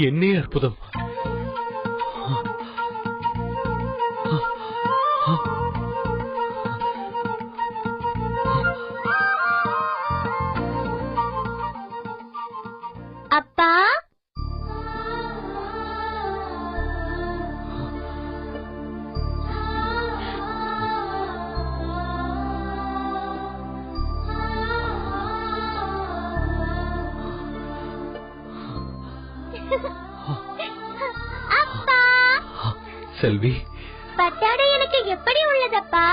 என்னே அற்புதம்! அப்பா, அப்பா. செல்வி, பட்டாடை எனக்கு எப்படி உள்ளதப்பா?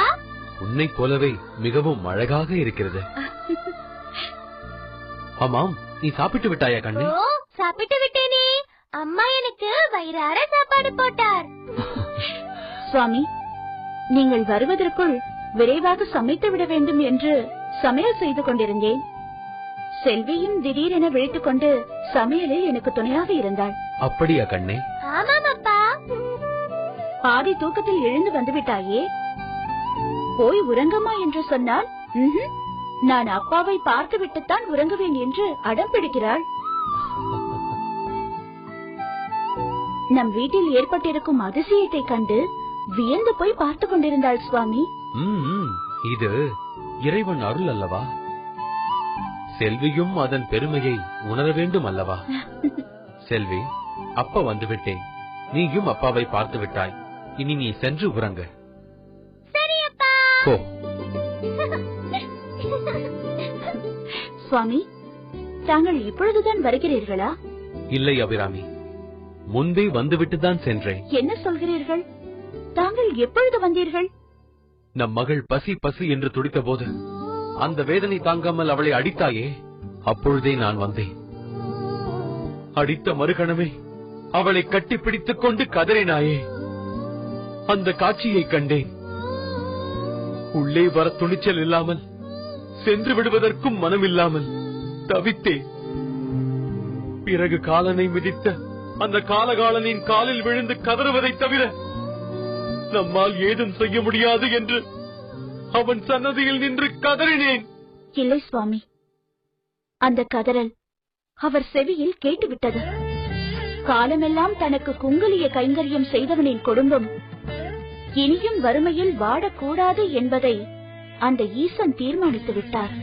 உன்னை போலவே மிகவும் அழகாக இருக்கிறது. ஆமாம், நீ சாப்பிட்டு விட்டாயா கண்ணே? ஓ, சாப்பிட்டு விட்டேனே. அம்மா எனக்கு வயிறார சாப்பாடு போட்டார். சுவாமி, நீங்கள் வருவதற்குள் விரைவாக சமைத்து விட வேண்டும் என்று சமையல் செய்து கொண்டிருந்தேன். செல்வியும் திடீரென விழித்துக் கொண்டு சமையலில் எனக்கு துணையாக இருந்தாள். அப்படியா கண்ணே? ஆமாம் அப்பா. பாதி தூக்கத்தில் எழுந்து வந்துவிட்டாயே, போய் உறங்கம்மா என்று சொன்னால் நான் அப்பாவை பார்த்து விட்டுத்தான் உறங்குவேன் என்று அடம் பிடிக்கிறாள். நம் வீட்டில் ஏற்பட்டிருக்கும் அதிசயத்தை கண்டு வியந்து போய் பார்த்து கொண்டிருந்தாள் சுவாமி. இது இறைவன் அருள் அல்லவா? செல்வியும் அதன் பெருமையை உணர வேண்டும் அல்லவா? செல்வி, அப்பா வந்துவிட்டேன். நீயும் அப்பாவை பார்த்து விட்டாய். இனி நீ சென்று உறங்க. சரி அப்பா. போ. சுவாமி, தாங்கள் இப்பொழுதுதான் வருகிறீர்களா? இல்லை அபிராமி, முன்பே வந்துவிட்டுதான் சென்றேன். என்ன சொல்கிறீர்கள்? தாங்கள் எப்பொழுது வந்தீர்கள்? நம் மகள் பசி பசி என்று துடித்த போது அந்த வேதனை தாங்காமல் அவளை அடித்தாயே, அப்பொழுதே நான் வந்தேன். அடித்த மறுகணமே அவளை கட்டிப்பிடித்துக் கொண்டு கதறினாயே, அந்த காட்சியை கண்டேன். உள்ளே வர துணிச்சல் இல்லாமல், சென்று விடுவதற்கும் மனமில்லாமல் தவித்தேன். பிறகு காலனை மிதித்த அந்த காலகாலனின் காலில் விழுந்து கதறுவதை தவிர நம்மால் ஏதும் செய்ய முடியாது என்று அவன் சன்னதியில் நின்று கதறினேன். இல்லை சுவாமி, அந்த கதறல் அவர் செவியில் கேட்டுவிட்டது. காலமெல்லாம் தனக்கு குங்குலிய கைங்கரியம் செய்தவனின் குடும்பம் இனியும் வறுமையில் வாடக்கூடாது என்பதை அந்த ஈசன் தீர்மானித்து விட்டார்.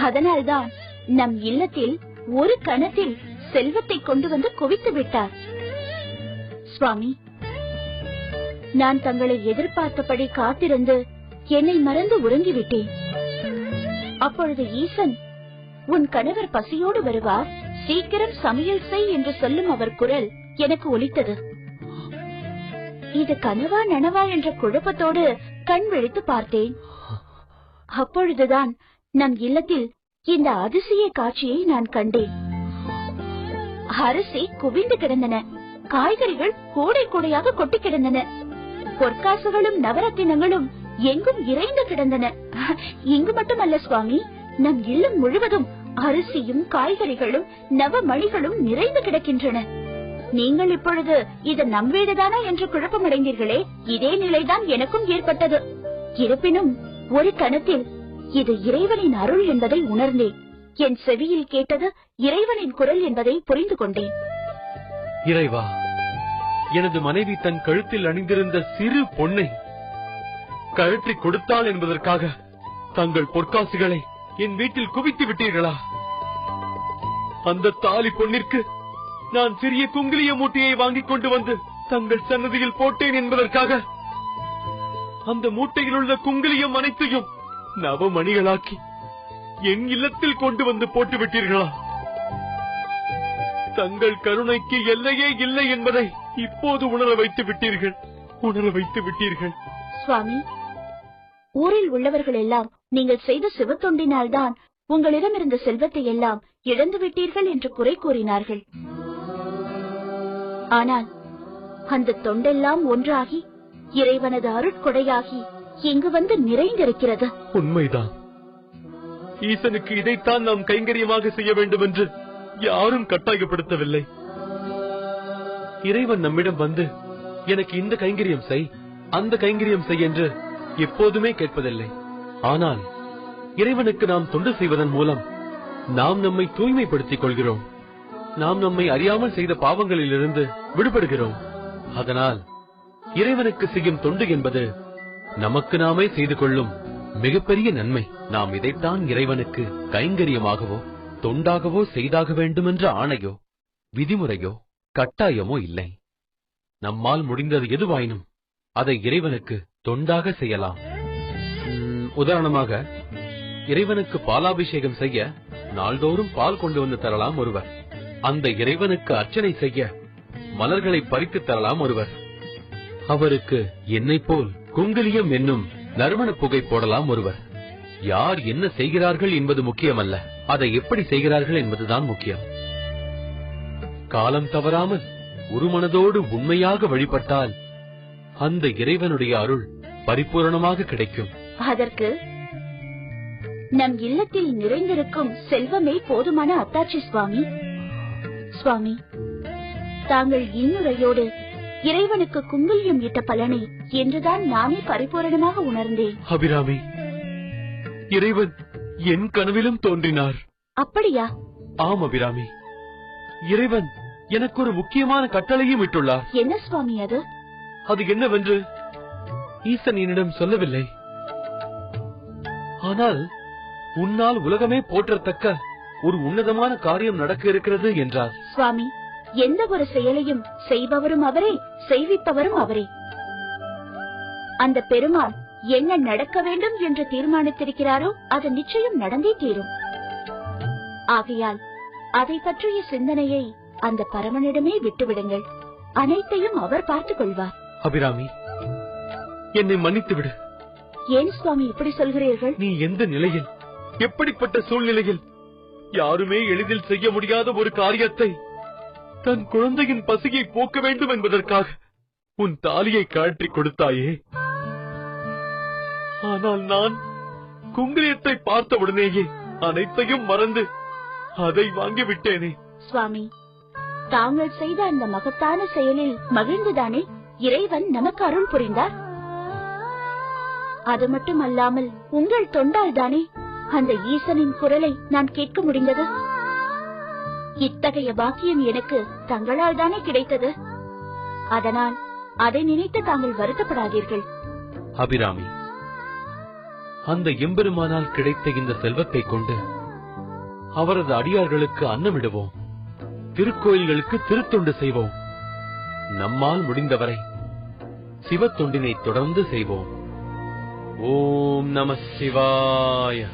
அதனால்தான் நம் இல்லத்தில் ஒரு கணத்தில் செல்வத்தை கொண்டு வந்து குவித்து விட்டார். சுவாமி, நான் தங்களை எதிர்பார்த்தபடி காத்திருந்து என்னை மறந்து உறங்கிவிட்டேன். அப்பொழுது ஈசன், உன் கணவர் பசியோடு வருவார், சீக்கிரம் சமையல் செய் என்று சொல்லும் அவர் குரல் எனக்கு ஒலித்தது. இது கனவா நனவா என்ற குழப்பத்தோடு கண் விழித்து பார்த்தேன். அப்பொழுதுதான் நம் இல்லத்தில் இந்த அதிசய காட்சியை நான் கண்டேன். அரிசி குவிந்து கிடந்தன, காய்கறிகள் கூடை கூடையாக கொட்டி கிடந்தன, பொற்காசுகளும் நவரத்தினங்களும் எங்கும் இறைந்து கிடந்தன. இங்கு மட்டுமல்ல சுவாமி, நம் இல்லம் முழுவதும் அரிசியும் காய்கறிகளும் நவமணிகளும் நிறைந்து கிடக்கின்றன. நீங்கள் இப்பொழுது இது நம் வீடுதானா என்று குழப்பமடைந்தீர்களே, இதே நிலைதான் எனக்கும் ஏற்பட்டது. இருப்பினும் ஒரு கணத்தில் இது இறைவனின் அருள் என்பதை உணர்ந்தேன். என் செவியில் கேட்டது இறைவனின் குரல் என்பதை புரிந்து கொண்டேன். இறைவா, எனது மனைவி தன் கழுத்தில் அணிந்திருந்த சிறு பொன்னை கழற்றி கொடுத்தாள் என்பதற்காக தங்கள் பொற்காசுகளை என் வீட்டில் குவித்து விட்டீர்களா? அந்த தாலி பொன்னிற்கு நான் சிறிய குங்குலிய மூட்டையை வாங்கிக் கொண்டு வந்து தங்கள் சன்னதியில் போட்டேன் என்பதற்காக அந்த மூட்டையில் உள்ள குங்குலியம் அனைத்தையும் நவமணிகளாக்கி என் இல்லத்தில் கொண்டு வந்து போட்டு விட்டீர்களா? தங்கள் கருணைக்கு எல்லையே இல்லை என்பதை இப்போது உணர வைத்து விட்டீர்கள். சுவாமி, ஊரில் உள்ளவர்கள் எல்லாம் நீங்கள் செய்த சிவத்தொண்டினால்தான் உங்களிடம் இருந்த செல்வத்தை எல்லாம் இழந்து விட்டீர்கள் என்று குறை கூறினார்கள். ஆனால் அந்த தொண்டெல்லாம் ஒன்றாகி இறைவனது அருட்கொடையாகி இங்கு வந்து நிறைந்திருக்கிறது. உண்மைதான். ஈசனுக்கு இதைத்தான் நாம் கைங்கரியமாக செய்ய வேண்டும் என்று யாரும் கட்டாயப்படுத்தவில்லை. இறைவன் நம்மிடம் வந்து எனக்கு இந்த கைங்கரியம் செய், அந்த கைங்கரியம் செய் என்று எப்போதுமே கேட்பதில்லை. ஆனால் இறைவனுக்கு நாம் தொண்டு செய்வதன் மூலம் நாம் நம்மை தூய்மைப்படுத்திக் கொள்கிறோம். நாம் நம்மை அறியாமல் செய்த பாவங்களிலிருந்து விடுபடுகிறோம். அதனால் இறைவனுக்கு செய்யும் தொண்டு என்பது நமக்கு நாமே செய்து கொள்ளும் மிகப்பெரிய நன்மை. நாம் இதைத்தான் இறைவனுக்கு கைங்கரியமாகவோ தொண்டாகவோ செய்தாக வேண்டுமென்ற ஆணையோ விதிமுறையோ கட்டாயமோ இல்லை. நம்மால் முடிந்தது எதுவாயினும் அதை இறைவனுக்கு தொண்டாக செய்யலாம். உதாரணமாக, இறைவனுக்கு பாலாபிஷேகம் செய்ய நாள்தோறும் பால் கொண்டு வந்து தரலாம் ஒருவர். அந்த இறைவனுக்கு அர்ச்சனை செய்ய மலர்களை பறித்து தரலாம் ஒருவர். அவருக்கு என்னை போல் குங்குலியம் என்னும் நறுமண புகை போடலாம் ஒருவர். யார் என்ன செய்கிறார்கள் என்பது முக்கியமல்ல, அதை எப்படி செய்கிறார்கள் என்பதுதான் முக்கியம். காலம் தவறாமல் ஒரு மனதோடு உண்மையாக வழிபட்டால் அந்த இறைவனுடைய அருள் பரிபூரணமாக கிடைக்கும். அதற்கு நம் இல்லத்தில் நிறைந்திருக்கும் செல்வமே போதுமான அத்தாட்சி சுவாமி. சுவாமி, தாங்கள் இன்னுரையோடு இறைவனுக்கு குங்குலியம் இட்ட பலனை என்றுதான் நானே பரிபூரணமாக உணர்ந்தேன். அபிராமி, இறைவன் என் கனவிலும் தோன்றினார். அப்படியா? ஆம் அபிராமி, இறைவன் எனக்கு ஒரு முக்கியமான கட்டளையும் விட்டுள்ளார். என்ன சுவாமி அது? அது என்னவென்று ஈசன் என்னிடம் சொல்லவில்லை. ஆனால் உன்னால் உலகமே போற்றத்தக்க ஒரு உன்னதமான காரியம் நடக்க இருக்கிறது என்றார். சுவாமி, எந்த ஒரு செயலையும் செய்பவரும் அவரே, செய்விப்பவரும் அவரே. அந்த பெருமாள் என்ன நடக்க வேண்டும் என்று தீர்மானித்திருக்கிறாரோ அது நிச்சயம் நடந்தே தீரும். ஆகையால் அதை பற்றிய சிந்தனையை அந்த பரமனிடமே விட்டுவிடுங்கள். அனைத்தையும் அவர் பார்த்துக் கொள்வார். அபிராமி, என்னை மன்னித்துவிடு. ஏன் சுவாமி இப்படி சொல்கிறீர்கள்? நீ எந்த நிலையில், எப்படிப்பட்ட சூழ்நிலையில் யாருமே எளிதில் செய்ய முடியாத ஒரு காரியத்தை தன் குழந்தையின் பசியை போக்க வேண்டும் என்பதற்காக உன் தாலியை கழற்றி கொடுத்தாயே. ஆனால் நான் குங்குலியத்தை பார்த்தவுடனேயே அனைத்தையும் மறந்து அதை வாங்கி விட்டேனே. சுவாமி, தாங்கள் செய்த அந்த மகத்தான செயலில் மகிழ்ந்துதானே இறைவன் நமக்கு அருள் புரிந்தார். அது மட்டுமல்லாமல் உங்கள் தொண்டால் தானே அந்த ஈசனின் குரலை நான் கேட்க முடிந்தது. இத்தகைய பாக்கியம் எனக்கு தங்களால் தானே கிடைத்தது. அதனால் அதை நினைத்து தாங்கள் வருத்தப்படாதீர்கள். அபிராமி, அந்த எம்பெருமானால் கிடைத்த இந்த செல்வத்தை கொண்டு அவரது அடியார்களுக்கு அன்னமிடுவோம், திருக்கோயில்களுக்கு திருத்தொண்டு செய்வோம். நம்மால் முடிந்தவரை சிவத்தொண்டினை தொடர்ந்து செய்வோம். ஓம் நம சிவாய.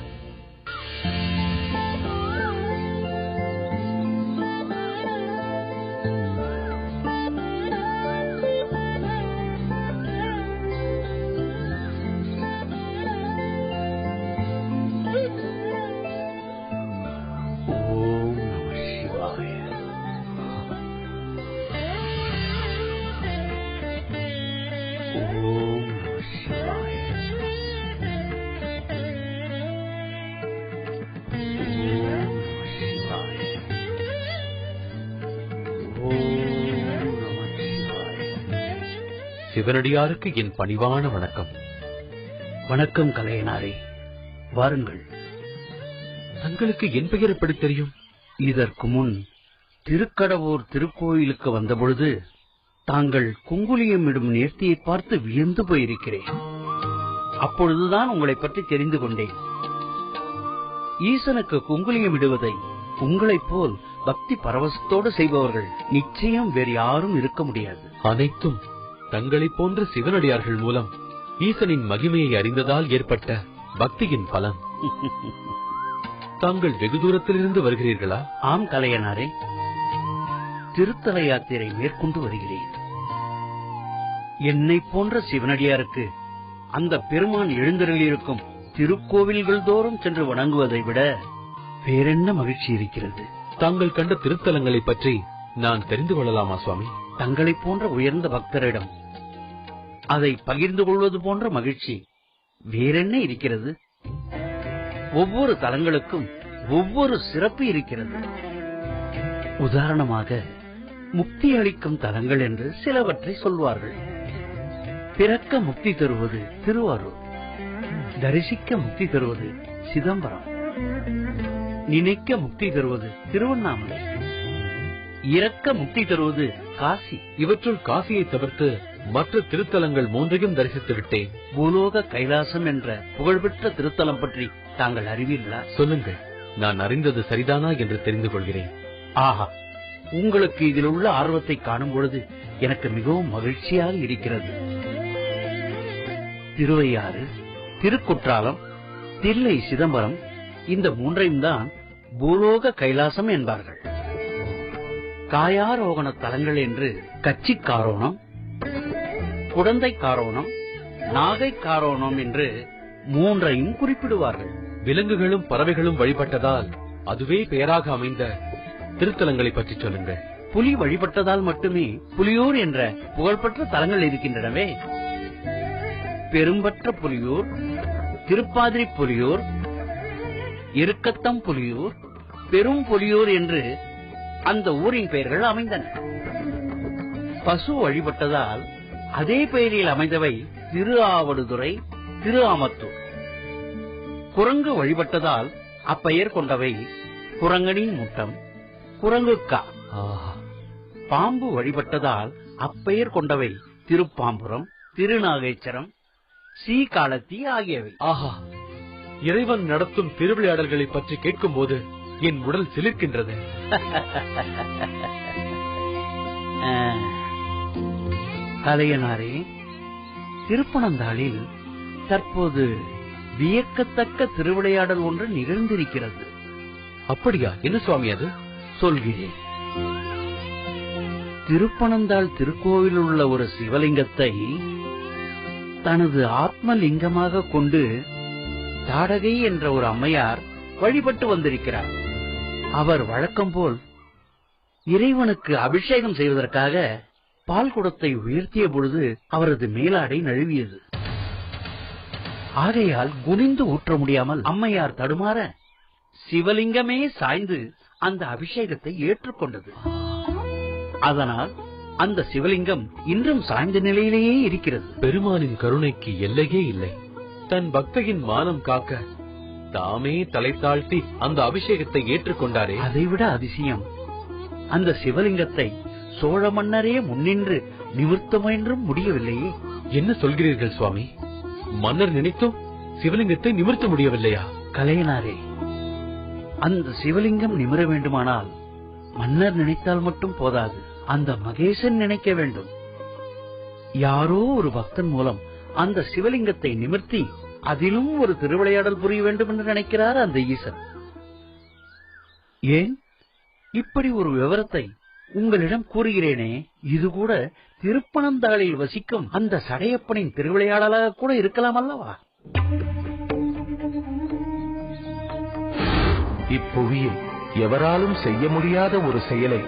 சிவனடியாருக்கு என் பணிவான வணக்கம். வணக்கம் கலையனாரே, வாருங்கள். தங்களுக்கு என் பெயர் எப்படி தெரியும்? இதற்கு முன் திருக்கடவூர் திருக்கோயிலுக்கு வந்தபொழுது தாங்கள் குங்குலியம் இடும் நேர்த்தியை பார்த்து வியந்து போயிருக்கிறேன். அப்பொழுதுதான் உங்களை பற்றி தெரிந்து கொண்டேன். ஈசனுக்கு குங்குலியம் இடுவதை உங்களைப் போல் பக்தி பரவசத்தோடு செய்பவர்கள் நிச்சயம் வேறு யாரும் இருக்க முடியாது. அனைத்தும் தங்களைப் போன்ற சிவனடியார்கள் மூலம் ஈசனின் மகிமையை அறிந்ததால் ஏற்பட்ட பக்தியின் பலன். தாங்கள் வெகு தூரத்திலிருந்து வருகிறீர்களா? ஆம் கலையனாரே, திருத்தல யாத்திரை மேற்கொண்டு வருகிறேன். என்னை போன்ற சிவனடியாருக்கு அந்த பெருமான் எழுந்தருளியிருக்கும் திருக்கோவில்கள் தோறும் சென்று வணங்குவதை விட வேறென்ன மகிழ்ச்சி இருக்கிறது? தாங்கள் கண்ட திருத்தலங்களை பற்றி நான் தெரிந்து கொள்ளலாமா சுவாமி? தங்களைப் போன்ற உயர்ந்த பக்தரிடம் அதை பகிர்ந்து கொள்வது போன்ற மகிழ்ச்சி வேறென்ன இருக்கிறது? ஒவ்வொரு தலங்களுக்கும் ஒவ்வொரு சிறப்பு இருக்கிறது. உதாரணமாக முக்தி அளிக்கும் தலங்கள் என்று சிலவற்றை சொல்வார்கள். பிறக்க முக்தி தருவது திருவாரூர், தரிசிக்க முக்தி தருவது சிதம்பரம், நினைக்க முக்தி தருவது திருவண்ணாமலை, இரக்க முக்தி தருவது காசி. இவற்றுள் காசியை தவிர்த்து மற்ற திருத்தலங்கள் 3ஐயும் தரிசித்து விட்டேன். பூலோக கைலாசம் என்ற புகழ்பெற்ற திருத்தலம் பற்றி தாங்கள் அறிவீர்களா? சொல்லுங்கள், நான் அறிந்தது சரிதானா என்று தெரிந்து கொள்கிறேன். ஆஹா, உங்களுக்கு இதில் உள்ள ஆர்வத்தை காணும் பொழுது எனக்கு மிகவும் மகிழ்ச்சியாக இருக்கிறது. திருவையாறு, திருக்குற்றாலம், தில்லை சிதம்பரம், இந்த 3ஐயும் தான் பூலோக கைலாசம் என்பார்கள். காயாரோகண தலங்கள் என்று கச்சி காரோணம், குடந்தை காரோணம், நாகை காரோணம் என்று 3ஐயும் குறிப்பிடுவார்கள். விலங்குகளும் பறவைகளும் வழிபட்டதால் அதுவே பெயராக அமைந்த திருத்தலங்களை பற்றி சொல்லுங்கள். புலி வழிபட்டதால் மட்டுமே புலியூர் என்ற புகழ்பெற்ற தலங்கள் இருக்கின்றனவே. பெரும்பற்ற புலியூர், திருப்பாதிரி புலியூர், இருக்கத்தம் புலியூர், பெரும் புலியூர் என்று அந்த ஊரின் பெயர்கள் அமைந்தன. பசு வழிபட்டதால் அதே பெயரில் அமைந்தவை திரு ஆவடுதுறை, திரு ஆமத்தூர். குரங்கு வழிபட்டதால் அப்பெயர் கொண்டவை குரங்கணி முட்டம், குரங்குக்கா. பாம்பு வழிபட்டதால் அப்பெயர் கொண்டவை திருப்பாம்புரம், திருநாகேச்சரம், சீகாலத்தி ஆகியவை. ஆஹா, இறைவன் நடத்தும் திருவிளையாடல்களை பற்றி கேட்கும் போது என் உடல் சிலிர்க்கின்றது. கலையனாரே, திருப்பனந்தாளில் தற்போது வியக்கத்தக்க திருவிளையாடல் ஒன்று நிகழ்ந்திருக்கிறது. அப்படியா? என்ன சுவாமி அது? சொல்கிறேன். திருப்பனந்தாள் திருக்கோவில் உள்ள ஒரு சிவலிங்கத்தை தனது ஆத்மலிங்கமாக கொண்டு தாடகை என்ற ஒரு அம்மையார் வழிபட்டு வந்திருக்கிறார். அவர் வழக்கம் போல் இறைவனுக்கு அபிஷேகம் செய்வதற்காக பால் குடத்தை உயர்த்திய பொழுது அவரது மேலாடை நழுவியது. ஆகையால் குனிந்து ஊற்ற முடியாமல் அம்மையார் தடுமாற சிவலிங்கமே சாய்ந்து அந்த அபிஷேகத்தை ஏற்றுக்கொண்டது. அதனால் அந்த சிவலிங்கம் இன்றும் சாய்ந்த நிலையிலேயே இருக்கிறது. பெருமானின் கருணைக்கு எல்லையே இல்லை. தன் பக்தையின் மானம் காக்க தாமே தலை தாழ்த்தி அந்த அபிஷேகத்தை ஏற்றுக்கொண்டாரே. அதைவிட அதிசயம், அந்த சிவலிங்கத்தை சோழ மன்னரே முன்னின்று நிமிர்த்த முயன்றும் முடியவில்லையே. என்ன சொல்கிறீர்கள் சுவாமி? மன்னர் நினைத்தும் சிவலிங்கத்தை நிமிர்த்த முடியவில்லையா? கலையனாரே, அந்த சிவலிங்கம் நிமிர வேண்டுமானால் மன்னர் நினைத்தால் மட்டும் போதாது, அந்த மகேசன் நினைக்க வேண்டும். யாரோ ஒரு பக்தன் மூலம் அந்த சிவலிங்கத்தை நிமிர்த்தி அதிலும் ஒரு திருவிளையாடல் புரிய வேண்டும் என்று நினைக்கிறார் அந்த ஈசன். ஏன் இப்படி ஒரு விவரத்தை உங்களிடம் கூறுகிறேனே, இது கூட திருப்பனந்தாளில் வசிக்கும் அந்த சடையப்பனின் திருவிளையாடலாக கூட இருக்கலாம் அல்லவா? இப்புவியில் எவராலும் செய்ய முடியாத ஒரு செயலை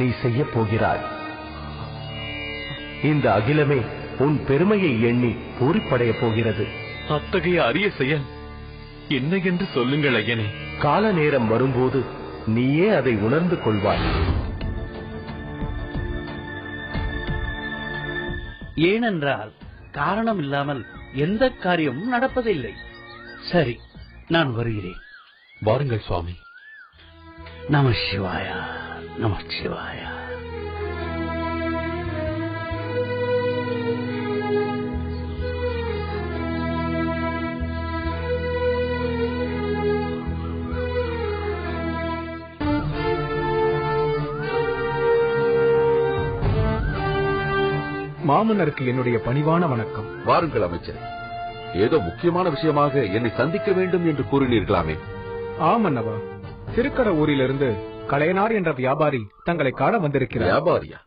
நீ செய்ய போகிறாய். இந்த அகிலமே உன் பெருமையை எண்ணி பூரிப்படைய போகிறது. அத்தகைய அரிய செயல் என்ன என்று சொல்லுங்கள் ஐயனே. கால நேரம் வரும்போது நீயே அதை உணர்ந்து கொள்வாய். ஏனென்றால் காரணம் இல்லாமல் எந்த காரியமும் நடப்பதில்லை. சரி, நான் வருகிறேன். வாருங்கள் சுவாமி. நம சிவாயா, நம சிவாயா. மாமன்னருக்கு என்னுடைய பணிவான வணக்கம். வாருங்கள் அமைச்சர். ஏதோ முக்கியமான விஷயமாக என்னை சந்திக்க வேண்டும் என்று கூறினீர்களாமே? ஆமன்னவா, திருக்கட ஊரிலிருந்து கலையனார் என்ற வியாபாரி தங்களை காண வந்திருக்கிறார். வியாபாரியா?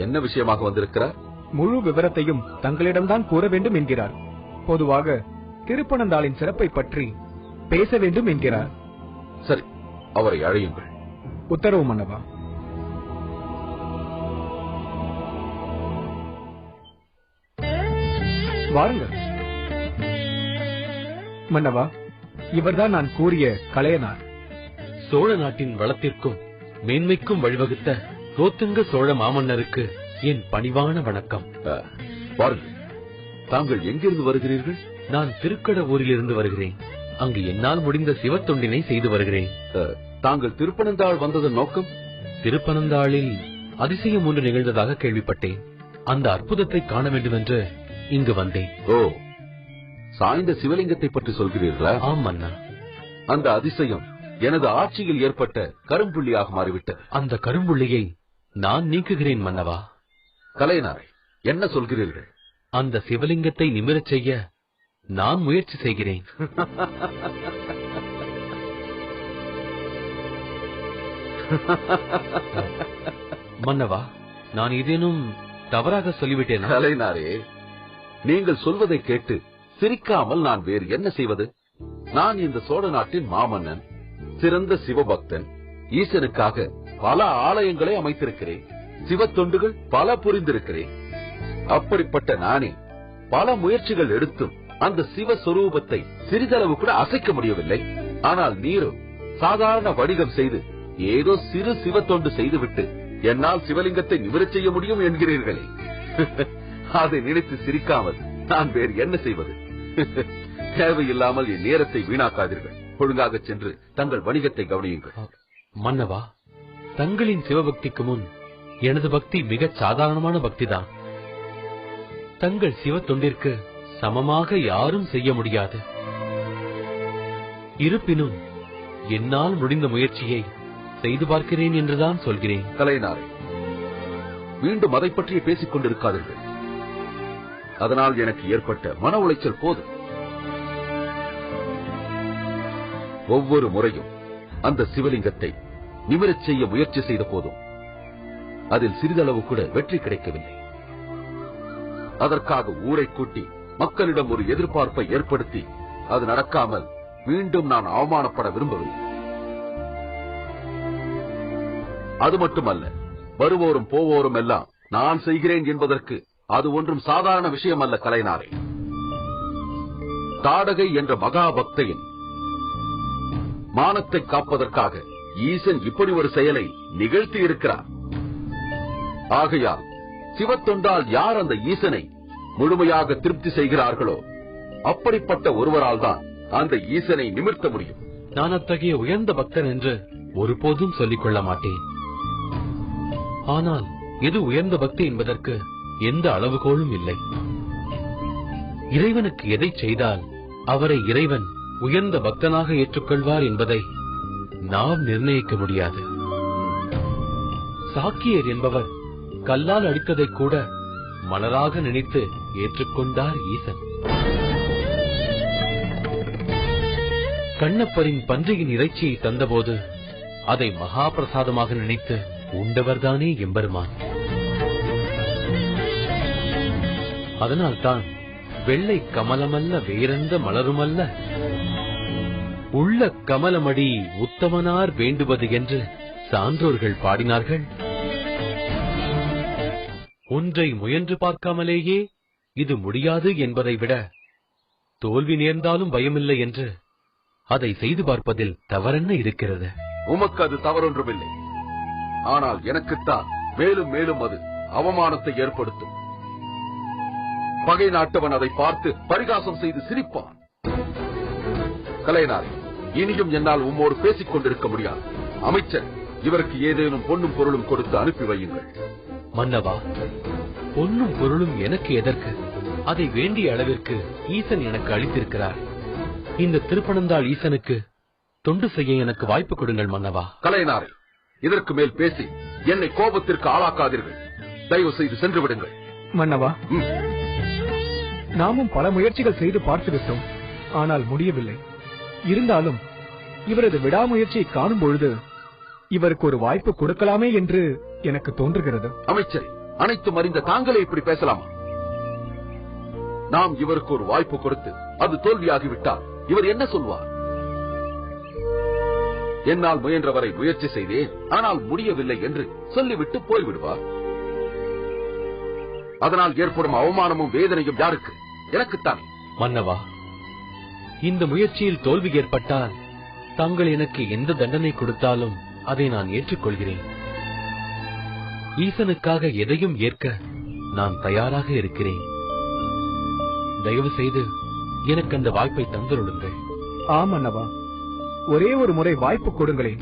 என்ன விஷயமாக வந்திருக்கிறார்? முழு விவரத்தையும் தங்களிடம்தான் கூற வேண்டும் என்கிறார். பொதுவாக திருப்பனந்தாளின் சிறப்பை பற்றி பேச வேண்டும் என்கிறார். சரி, அவரை அழையுங்கள். உத்தரவு மன்னவா. வாருங்கள் மன்னவா, இவர்தான் நான் கூறிய கலையனார். சோழ நாட்டின் வளத்திற்கும் மேன்மைக்கும் வழிவகுத்த ரோத்துங்க சோழ மாமன்னருக்கு என் பணிவான வணக்கம். வாருங்கள். தாங்கள் எங்கிருந்து வருகிறீர்கள்? நான் திருக்கட ஊரிலிருந்து வருகிறேன். அங்கு என்னால் முடிந்த சிவத்தொண்டினை செய்து வருகிறேன். தாங்கள் திருப்பனந்தாள் வந்ததன் நோக்கம்? திருப்பனந்தாளில் அதிசயம் ஒன்று நிகழ்ந்ததாக கேள்விப்பட்டேன். அந்த அற்புதத்தை காண வேண்டும் என்று இங்கு வந்தேன். ஓ, சாய்ந்த சிவலிங்கத்தை பற்றி சொல்கிறீர்களா? ஆம் மன்னா. அந்த அதிசயம் எனது ஆட்சியில் ஏற்பட்ட கரும்புள்ளியாக மாறிவிட்டது. அந்த கரும்புள்ளியை நான் நீக்குகிறேன் மன்னவா. கலைநாரை, என்ன சொல்கிறீர்கள்? அந்த சிவலிங்கத்தை நிமிரச் செய்ய நான் முயற்சி செய்கிறேன். மன்னவா, நான் ஏதேனும் தவறாக சொல்லிவிட்டேன்? கலைநாரே, நீங்கள் சொல்வதை கேட்டு சிரிக்காமல் நான் வேறு என்ன செய்வது? நான் இந்த சோழ நாட்டின் மாமன்னன், சிறந்த சிவபக்தன். ஈசனுக்காக பல ஆலயங்களை அமைத்திருக்கிறேன். சிவ தொண்டுகள் பல புரிந்திருக்கிறேன். அப்படிப்பட்ட நானே பல முயற்சிகள் எடுத்தும் அந்த சிவஸ்வரூபத்தை சிறிதளவு கூட அசைக்க முடியவில்லை. ஆனால் நீரும் சாதாரண வடிவம் செய்து ஏதோ சிறு சிவ தொண்டு செய்துவிட்டு என்னால் சிவலிங்கத்தை நிமிரச் செய்ய முடியும் என்கிறீர்களே. அதை நினைத்து சிரிக்காமல் நான் வேறு என்ன செய்வது? தேவையில்லாமல் என் நேரத்தை வீணாக்காதீர்கள். ஒழுங்காக சென்று தங்கள் வணிகத்தை கவனியுங்கள். மன்னவா, தங்களின் சிவபக்திக்கு முன் எனது பக்தி மிகச் சாதாரணமான பக்திதான். தங்கள் சிவ தொண்டிற்கு சமமாக யாரும் செய்ய முடியாது. இருப்பினும் என்னால் முடிந்த முயற்சியை செய்து பார்க்கிறேன் என்றுதான் சொல்கிறேன். கலைநாரை, மீண்டும் அதை பற்றி பேசிக் கொண்டிருக்காதீர்கள். அதனால் எனக்கு ஏற்பட்ட மன உளைச்சல் போதும். ஒவ்வொரு முறையும் அந்த சிவலிங்கத்தை நிமிரச் செய்ய முயற்சி செய்த போதும் அதில் சிறிதளவு கூட வெற்றி கிடைக்கவில்லை. அதற்காக ஊரை கூட்டி மக்களிடம் ஒரு எதிர்பார்ப்பை ஏற்படுத்தி அது நடக்காமல் மீண்டும் நான் அவமானப்பட விரும்பவில்லை. அது மட்டுமல்ல, வருவோரும் போவோரும் எல்லாம் நான் செய்கிறேன் என்பதற்கு அது ஒன்றும் சாதாரண விஷயம் அல்ல. கலைநாரே, தாடகை என்ற மகா பக்தையின் மானத்தை காப்பதற்காக ஈசன் இப்படி ஒரு செயலை நிகழ்த்தி இருக்கிறார். ஆகையால் சிவத்தொண்டால் யார் அந்த ஈசனை முழுமையாக திருப்தி செய்கிறார்களோ அப்படிப்பட்ட ஒருவரால் தான் அந்த ஈசனை நிமிர்த்த முடியும். நான் அத்தகைய உயர்ந்த பக்தன் என்று ஒருபோதும் சொல்லிக் கொள்ள மாட்டேன். ஆனால் எது உயர்ந்த பக்தி என்பதற்கு எந்த அளவுகோலும் இல்லை. இறைவனுக்கு எதை செய்தால் அவரை இறைவன் உயர்ந்த பக்தனாக ஏற்றுக்கொள்வார் என்பதை நாம் நிர்ணயிக்க முடியாது. சாக்கியர் என்பவர் கல்லால் அடித்ததை கூட மலராக நினைத்து ஏற்றுக்கொண்டார் ஈசன். கண்ணப்பரின் பன்றியின் இறைச்சியை தந்தபோது அதை மகா பிரசாதமாக நினைத்து உண்டவர்தானே எம்பெருமான். அதனால்தான் வெள்ளை கமலமல்ல வேறெந்த மலருமல்ல, உள்ள கமலமடி உத்தமனார் வேண்டுவது என்று சான்றோர்கள் பாடினார்கள். ஒன்றை முயன்று பார்க்காமலேயே இது முடியாது என்பதை விட தோல்வி நேர்ந்தாலும் பயமில்லை என்று அதை செய்து பார்ப்பதில் தவறென்ன இருக்கிறது? உமக்கு அது தவறொன்றுமில்லை. ஆனால் எனக்குத்தான் மேலும் மேலும் அது அவமானத்தை ஏற்படுத்தும். பகை நாட்டவன் அதை பார்த்து பரிகாசம் செய்து சிரிப்பான். கலைநாரி, இனியும் என்னால் உம்மோடு பேசிக் கொண்டிருக்க முடியாது. அமைச்சர், இவருக்கு ஏதேனும் பொன்னும் பொருளும் கொடுத்து அனுப்பி வையுங்கள். மன்னவா, பொன்னும் பொருளும் எனக்கு எதற்கு? அதை வேண்டிய அளவிற்கு ஈசன் எனக்கு அளித்திருக்கிறார். இந்த திருப்பனந்தாள் ஈசனுக்கு தொண்டு செய்ய எனக்கு வாய்ப்பு கொடுங்கள் மன்னவா. கலைநாரி, இதற்கு மேல் பேசி என்னை கோபத்திற்கு ஆளாக்காதீர்கள். தயவு செய்து சென்று விடுங்கள். மன்னவா, நாமும் பல முயற்சிகள் செய்து பார்த்துவிட்டோம். ஆனால் முடியவில்லை. இருந்தாலும் இவரது விடாமுயற்சியை காணும் பொழுது இவருக்கு ஒரு வாய்ப்பு கொடுக்கலாமே என்று எனக்கு தோன்றுகிறது. அமைச்சர், அனைத்தும் அறிந்த தாங்களே இப்படி பேசலாமா? நாம் இவருக்கு ஒரு வாய்ப்பு கொடுத்து அது தோல்வியாகிவிட்டால் இவர் என்ன சொல்வார்? என்னால் முயன்றவரை முயற்சி செய்தேன், ஆனால் முடியவில்லை என்று சொல்லிவிட்டு போய்விடுவார். அதனால் ஏற்படும் அவமானமும் வேதனையும் யாருக்கு? எனக்குத்தான். மன்னவா, இந்த முயற்சியில் தோல்வி ஏற்பட்டால் தாங்கள் எனக்கு எந்த தண்டனை கொடுத்தாலும் அதை நான் ஏற்றுக்கொள்கிறேன். ஈசனுக்காக எதையும் ஏற்க நான் தயாராக இருக்கிறேன். தயவு செய்து எனக்கு அந்த வாய்ப்பை தந்தருளுங்கள். ஆமன்னவா, ஒரே ஒரு முறை வாய்ப்பு கொடுங்களேன்.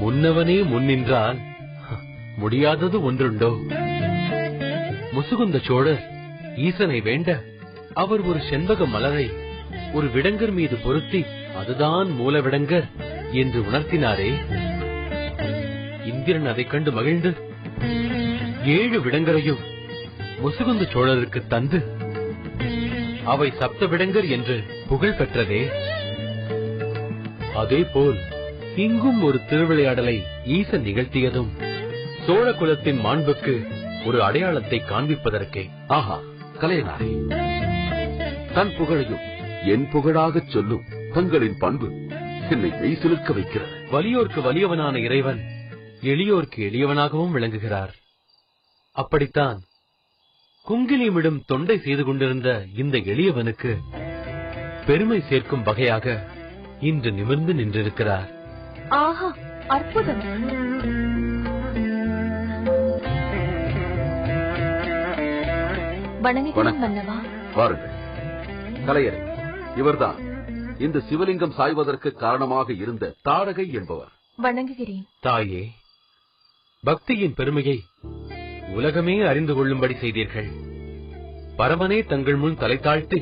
முன்னவனே முன்னின்றால் முடியாதது ஒன்றுண்டோ? முசுகுந்த சோழர் ஈசனை வேண்ட அவர் ஒரு செண்பக மலரை ஒரு விடங்கர் மீது பொருத்தி அதுதான் மூல விடங்கர் என்று உணர்த்தினாரே. இந்திரன் அதைக் கண்டு மகிழ்ந்து 7 விடங்கரையும் முசுகுந்த சோழருக்கு தந்து அவை சப்த விடங்கர் என்று புகழ் பெற்றதே. அதேபோல் இங்கும் ஒரு திருவிளையாடலை ஈசன் நிகழ்த்தியதும் சோழ குலத்தின் மாண்புக்கு ஒரு அடையாளத்தை காண்பிப்பதற்கே. ஆஹா, கலையனாரே, தன் புகழையும் என் புகழாகச் சொல்லும் தங்களின் பண்பு என்னை மெய்சிலிர்க்க வைக்கிறது. வலியோர்க்கு வலியவனான இறைவன் எளியோர்க்கு எளியவனாகவும் விளங்குகிறார். அப்படித்தான் குங்கிலியமிடம் தொண்டை செய்து கொண்டிருந்த இந்த எளியவனுக்கு பெருமை சேர்க்கும் வகையாக இன்று நிமிர்ந்து நின்றிருக்கிறார். ஆஹா, அற்புதம்! வணங்குகிறேன் மன்னவா. வாருங்கள் கலையரே, இவர்தான் இந்த சிவலிங்கம் சாய்வதற்கு காரணமாக இருந்த தாடகை என்பவர். வணங்குகிறேன். தாயே, பக்தியின் பெருமையை உலகமே அறிந்து கொள்ளும்படி செய்தீர்கள். பரமனே தங்கள் முன் தலை தாழ்த்தி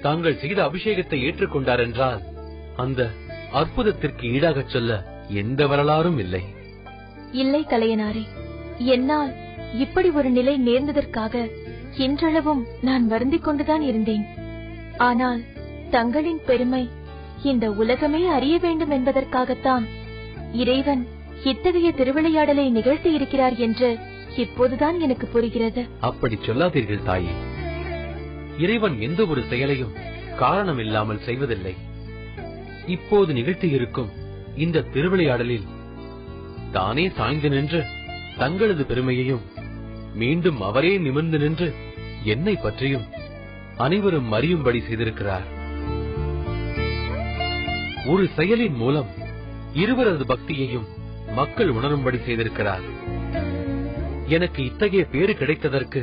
தாங்கள் செய்த அபிஷேகத்தை ஏற்றுக்கொண்டார் என்றால் அந்த அற்புதத்திற்கு ஈடாகச் சொல்ல எந்த வரலாறும் இல்லை. இல்லை கலையனாரே, என்னால் இப்படி ஒரு நிலை நேர்ந்ததற்காக இன்றளவும் நான் வருந்திக் கொண்டுதான் இருந்தேன். ஆனால் தங்களின் பெருமை இந்த உலகமே அறிய வேண்டும் என்பதற்காகத்தான் இறைவன் இத்தகைய திருவிளையாடலை நிகழ்த்தி இருக்கிறார் என்று இப்போதுதான் எனக்கு புரிகிறது. அப்படி சொல்லாதீர்கள் தாயே. இறைவன் எந்த ஒரு செயலையும் காரணம் இல்லாமல் செய்வதில்லை. இப்போது நிகழ்த்தியிருக்கும் இந்த திருவிளையாடலில் தானே சாய்ந்து நின்று தங்களது பெருமையையும் மீண்டும் அவரே நிமிர்ந்து நின்று என்னை பற்றியும் அனைவரும் அறியும்படி செய்திருக்கிறார். ஒரு செயலின் மூலம் இருவரது பக்தியையும் மக்கள் உணரும்படி செய்திருக்கிறார். எனக்கு இத்தகைய பேறு கிடைத்ததற்கு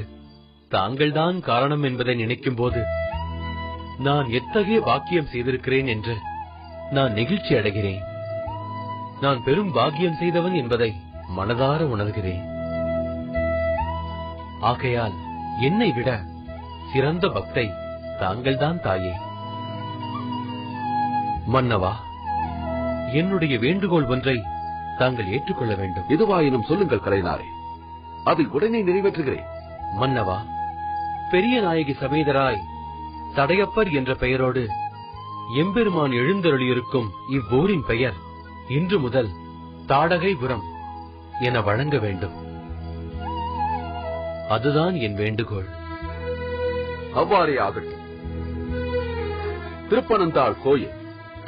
தாங்கள்தான் காரணம் என்பதை நினைக்கும் போது நான் எத்தகைய பாக்கியம் செய்திருக்கிறேன் என்று நான் நெகிழ்ச்சி அடைகிறேன். நான் பெரும் பாக்கியம் செய்தவன் என்பதை மனதார உணர்கிறேன். ஆகையால் என்னை விட சிறந்த பக்தை தாங்கள்தான் தாயே. மன்னவா, என்னுடைய வேண்டுகோள் ஒன்றை தாங்கள் ஏற்றுக்கொள்ள வேண்டும். எதுவாயினும் சொல்லுங்கள் கலைநாரே, அதை உடனே நிறைவேற்றுகிறேன். மன்னவா, பெரிய நாயகி சமேதராய் தடையப்பர் என்ற பெயரோடு எம்பெருமான் எழுந்தருளியிருக்கும் இவ்வூரின் பெயர் இன்று முதல் தாடகைபுரம் என வழங்க வேண்டும். அதுதான் என் வேண்டுகோள். அவ்வாறே ஆகட்டும். திருப்பனந்தாள் கோயில்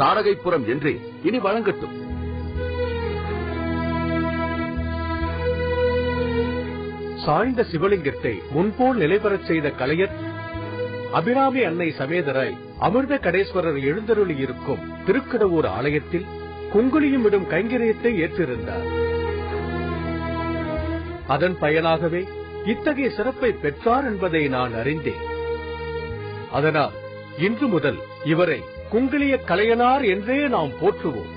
தாடகைப்புறம் என்றே இனி வழங்கட்டும். சாய்ந்த சிவலிங்கத்தை முன்போல் நிலைபெறச் செய்த கலையர் அபிராமி அன்னை சமேதராய் அமிர்த கடேஸ்வரர் எழுந்தருளி இருக்கும் திருக்கடவூர் ஆலயத்தில் குங்குலியும் இடும் கைங்கரியத்தை ஏற்றிருந்தார். அதன் பயனாகவே இத்தகைய சிறப்பை பெற்றார் என்பதை நான் அறிந்தேன். அதனால் இன்று முதல் இவரை குங்குலிய கலையனார் என்றே நாம் போற்றுவோம்.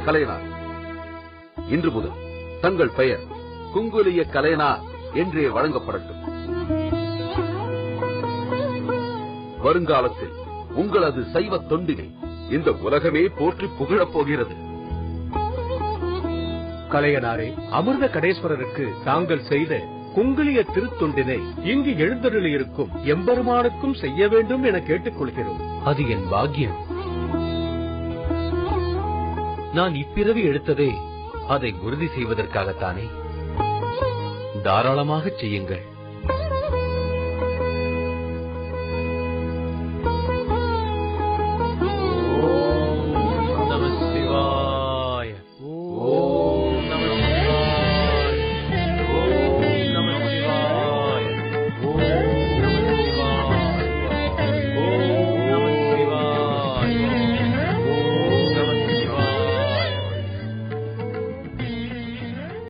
கலையனார், இன்று முதல் தங்கள் பெயர் குங்குலிய கலையனார் என்றே வழங்கப்படட்டும். வருங்காலத்தில் உங்களது சைவ தொண்டினை இந்த உலகமே போற்றி புகழப் போகிறது. கலையனாரே, அமிர்த கடேஸ்வரருக்கு தாங்கள் செய்த குங்குலிய திருத்தொண்டினை இங்கு எழுந்தருளியிருக்கும் எம்பெருமானுக்கும் செய்ய வேண்டும் என கேட்டுக்கொள்கிறோம். அது என் பாக்கியம். நான் இப்பிறவி எடுத்ததே அதை உறுதி செய்வதற்காகத்தானே. தாராளமாக செய்யுங்கள்.